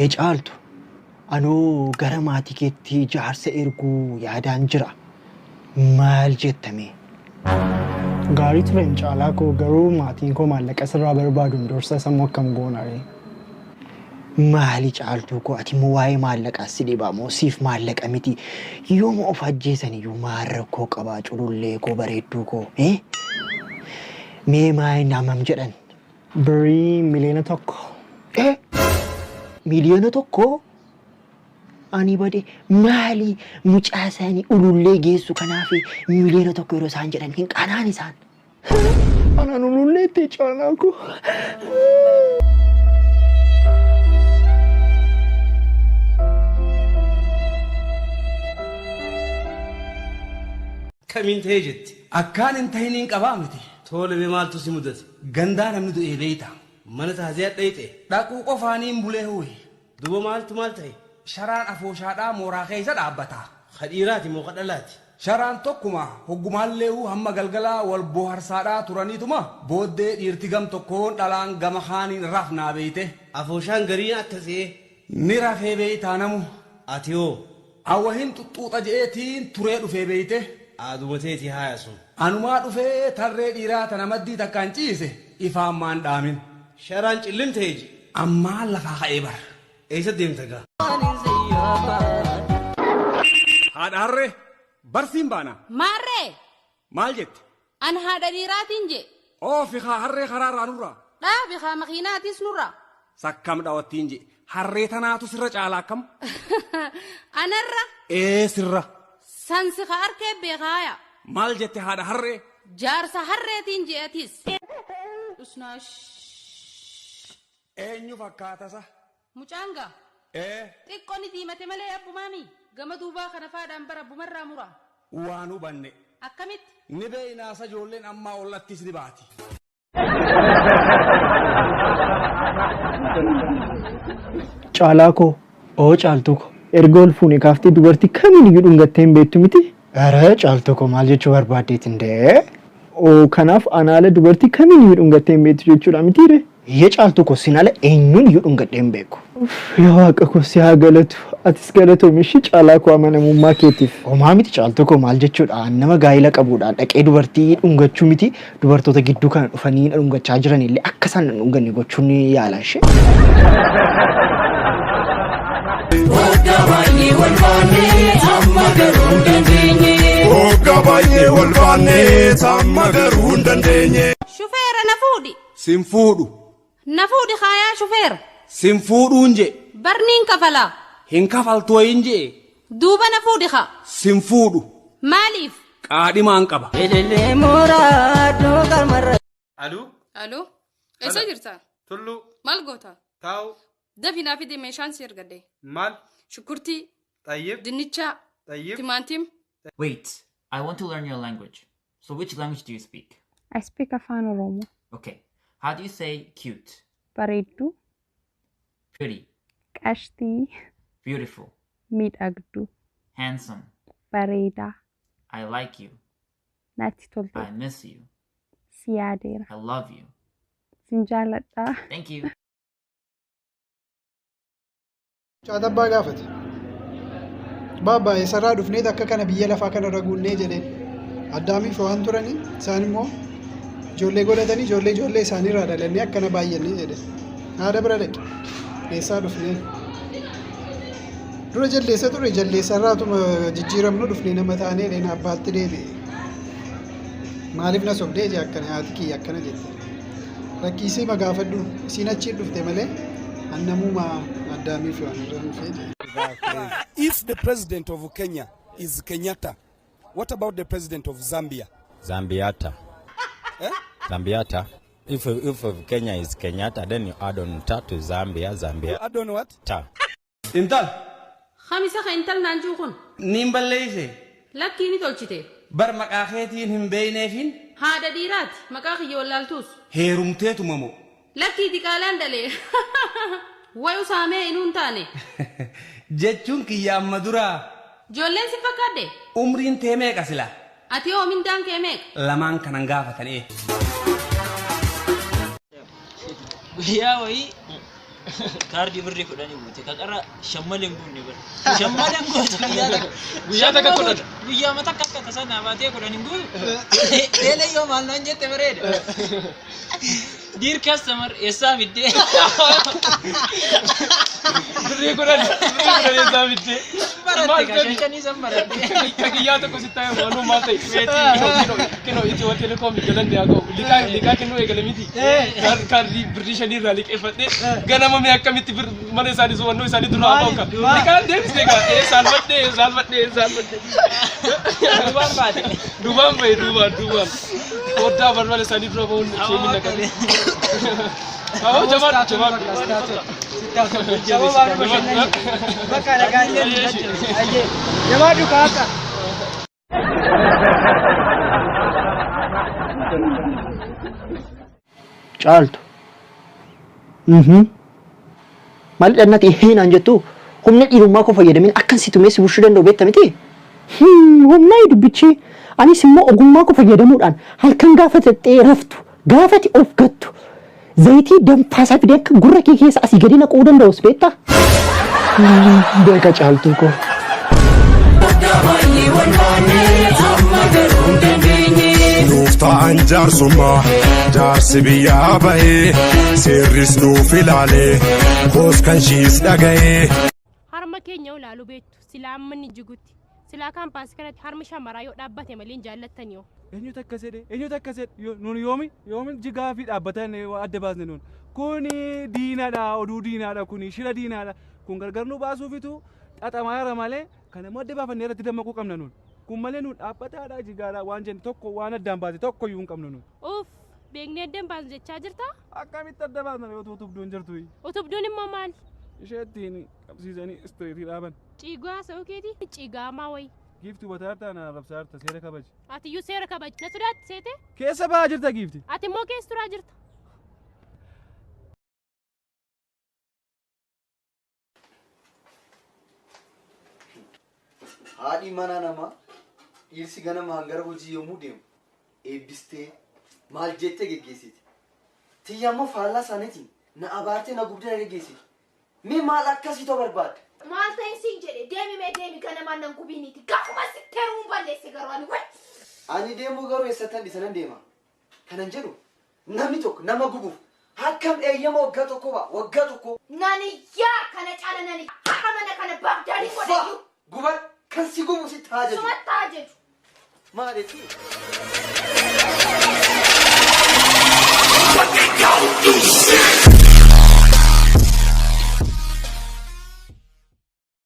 caaltu anoo gara maatii keetti jaarsa erguu yaadaan jira. Maal jettame? Gaarii ture caalaa koo garuu maatiin koo maallaqa sirraa barbaaduun dursa sammuu akkam goonaa. Maali caaltuu koo ati immoo waa'ee maallaqaa si dhibaa moo siif maallaqa miti? Yooma of ajjeesan iyyuu maarra koo qabaa culullee koo bareedduu koo. Mee maayii namam jedhan? Birrii miliyoona tokko. Miliyoona tokko? Ani bade maali mucaa isaanii ulullee geessu kanaaf miliyoona tokko yeroo isaan jedhan hin qanaan isaan. Anaan ulullee itti caalaa koo. Kamiin ta'ee jetti akkaan hin tahiniin qabaa miti tole bee maaltu si mudate gandaa namni du'ee beeyta mana taasisaa dhayxe dhaquu qofaaniin bulee huwe duba maaltu maal ta'e sharaan afooshaadhaa mooraa keessa dhaabbata kadhiiraati moo kadhalaati sharaan tokkuma hoggumaallee hamma galgalaa wal boharsaadhaa turaniituma booddee dhiirti gam tokkoon dhalaan gama kaaniin rafnaa beeyte afooshaan garii akkasee ni rafee beeytaa namu ati hoo awwa hin xuxuuxa je'eetiin turee dhufee beeyte Adumateeti haayasu. Anumaa dhufee tarree dhiiraa tana maddii takkaan ciise ifaan maan dhaamin. Sharaan cillimteeji. Ammaan lafaa ka'ee bara. Eessa deemta gaa? Haadha harree barsiin baana. Maarree. Maal jette? An haadha dhiiraatiin je. Oofi haa harree karaarraa nurraa. Dhaabi haa makiinaatis nurraa. Sakkam dhawattiin je. Harree tanaatu sirra caalaa akkam? Anarra. Sirra. Sansi ka arkee beekaaya. Maal jette haadha harree? Jaarsa harreetiin je'atis. Usnaash. Eenyu fakkaatasa? Mucaanga. Xiqqoonni diimate malee abbumaami. Gama duubaa kana faadhaan bara abbumarraa mura. Waan hubanne. Akkamitti? Ni beeynaasa ijoolleen ammaa ollattis ni baati. Caalaa koo. Oo caaltuu koo. Erga ol fuune kaaftee dubartii kamiin iyyuu dhungattee hin beektu miti? Ara caaltuu koo maal jechuu barbaaddeetin dee? Kanaaf anaala dubartii kamiin iyyuu dhungattee hin beektu jechuudha mitiire? Iyya caaltuu koo sinala eenyuun iyyuu dhungadhee hin beeku. Yaa waaqa koo si haa galatu. Atis galatoomishi caalaa koo amanamummaa keetiif. Homaa miti caaltuu koo maal jechuudha? Nama gaa'ila qabuudhaan dhaqee dubartii dhungachuu miti dubartoota gidduu kana dhufanii dhungachaa jiranillee akka isaan dhunganne gochuun yaalan ishee. Gabaayee walbaanee amma garuu hin dandeenye. Gabaayee walbaanee amma garuu hin dandeenye. Shufeera na fuudhi. Sin fuudhu. Na fuudhi kaayaa shufeera. Sin fuudhuun je. Barniin kafalaa. Hin kafaltu wayin je. Duuba na fuudhi kaa. Sin fuudhu. Maaliif? Qaadhimaan qaba. Elelee mooraa doogal marra. Aluu. Aluu. Eessa jirta? Tulluu. Maal goota? Taa'u. Dafinaa fi meeshaan si ergadde. Maal? Shukkurtii. Xayyib. Dinnichaa. Xayyib. Timaatim. Wait, I want to learn your language. So which language do you speak? I speak Afaan Oromo. Okay. How do you say cute? Bareeddu. Pretty. Qashtii. Beautiful. Miidhagdu. Handsome. Bareedaa. I like you. Natti tolte. I miss you. Si yaadeera. I love you. Sin jaalladhaa. Thank you. Caadabbaa gaafate. Baabbaa'ee sarara dhufnee akka kana biyya lafaa kana raguunnee jedheen. Addaamiif waan turanii isaan immoo ijoollee godhatanii ijoollee isaaniirraa dhalannee akkana baay'annee jedhe. Haadha bira dhaqe. Eessaa dhufnee? Dura jaldeessa ture jaldeessarraatuma jijjiiramnu dhufnee nama taanee dheena abbaatti deebi'e. Maaliif na sobdee jee akkana haati kiyya akkana jette. Rakkiisii magaafadhu isiin achiin dhufte malee annamuma addaamiif waan irra dhufee. If the president of Kenya is Kenyatta, what about the president of Zambia? Zambiata. Zambiata. If Kenya is Kenyatta, then you add on ta to Zambia. You add on what? Ta. Intal. Khamisa ka intal naanjuu kun. Nin balleeyse. Lakkii ni tolchite. Bar maqaa keetiin hin beeyneefin. Haadha dhiiraati maqaa kiyya wallaaltuus. Heerumteetu mamoo. Lakkii diqaalaan dalee. Wayu saamee inuun taane. Jechuun kiyya amma duraa. Ijoolleen si fakkaadde? Umriin tee meeqa sila? Ati hoo mindaan kee meeqa? Lamaan kanan gaafatanii. Guyyaa wayii Kaardii birrii kudhanii guute kaqara shammaleen guunne bara. Shammaleen guute Guyyaa takka kudhan. Guyyaa mata akka tasaa baatee kudhanii guute. Eelee yoo maal naan jette bareeda. Dear customer, eessaa fiddee? Birrii kudhan eessaa fiddee? Baratte kashaashanii san baratte. Guyyaa tokko sitti ta'e waanuma maal ta'e. Kinoo Itiyoo Telekoom jalan yaa ga'u. Liqaa kennuu eegale miti. Kaardii birrii shanii irraa liqeeffadhee ganama mee akkamitti mana isaanii soowwannoo isaanii dura hafa akka. Liqaan deebisee gaa saalfadhee. Dubaan baate. Dubaan bahe dubaan. Foddaa balbala isaanii dura bahuun ishee minna qabe. Jamaan. Bakka nagaan jennu ayyee jamaa dukaa akka. Caaltu. Maal dhannati heenaan jettu humna dhiirummaa koo fayyadamin akkan si tumeessi bushuu danda'u beekta miti? Humna dubbichi anis immoo ogummaa koo fayyadamuudhaan halkan gaafa xexxee raftu gaafati of gattu zayitii danfaasaa fidee akka gurra kee keessa asii gadi naquu danda'us beekta? Beeka caaltuu koo. Nuuftaan jaarsummaa jaarsi biyyaa bahee seerris nuuf ilaalee koos kan shiis dhaga'ee. Harma keenya ulaalu beektu silaa ammanni jigutti silaa kaampaasii kanatti harmi shamaraa yoo dhaabbate malee hin jaallattan yoo. Eenyutu akka sedhe nuun yoomi jigaa fi dhaabbatan adda baasne nuun kuni diinaadha oduu diinaadha kuni shira diinaadha kun gargar nu baasuufitu xaxamaara malee kana immoo adda baafannee irratti dammaquu qabna nuun. Kun malee nuun dhaabbataadha jigaadha waan jennu tokko waan addaan baase tokko iyyuu hin qabnu nuun. Uff beeknee addaan baasu jechaa jirta? Akkamitti adda baasna yoo utubduun jirtu? Utubduun immoo maali? Ishee ittiin qabsiisanii isteetii dhaaban. Ciigaa sa'uu keetii? Ciigaamaa wayi. Giifti wataartaa na rabsaarta seera kabaji. Ati iyyuu seera kabaji. Na sodaatti seete? Keessa ba'aa jirta giifti. Ati immoo keessa turaa jirta. Haadhi mana namaa dhiirsi ganama hangara hojii yommuu deemu eebbistee maal jettee geggeessiti. Tiyyammoo faallaa isaaniitiin na abaartee na gubdee na geggeessiti. Mee maal akkasiitoo barbaadde? Maal ta'in siin jedhe deemi ganamaan nan gubiiniiti. Gaafuma sittee ruun balleesse garuu ani wayi. Ani deemuu garuu eessattan dhiisanan deema. Kanan jedhu namni tokko nama gubuuf akkam eeyyama waggaa tokko ba'a waggaa tokko. Naniyyaa kana caala nani haqa mana kana baabdaanii godhayyuu. Guban kan si gubu si taajaju. Suma taajaju. Maal jechuudha?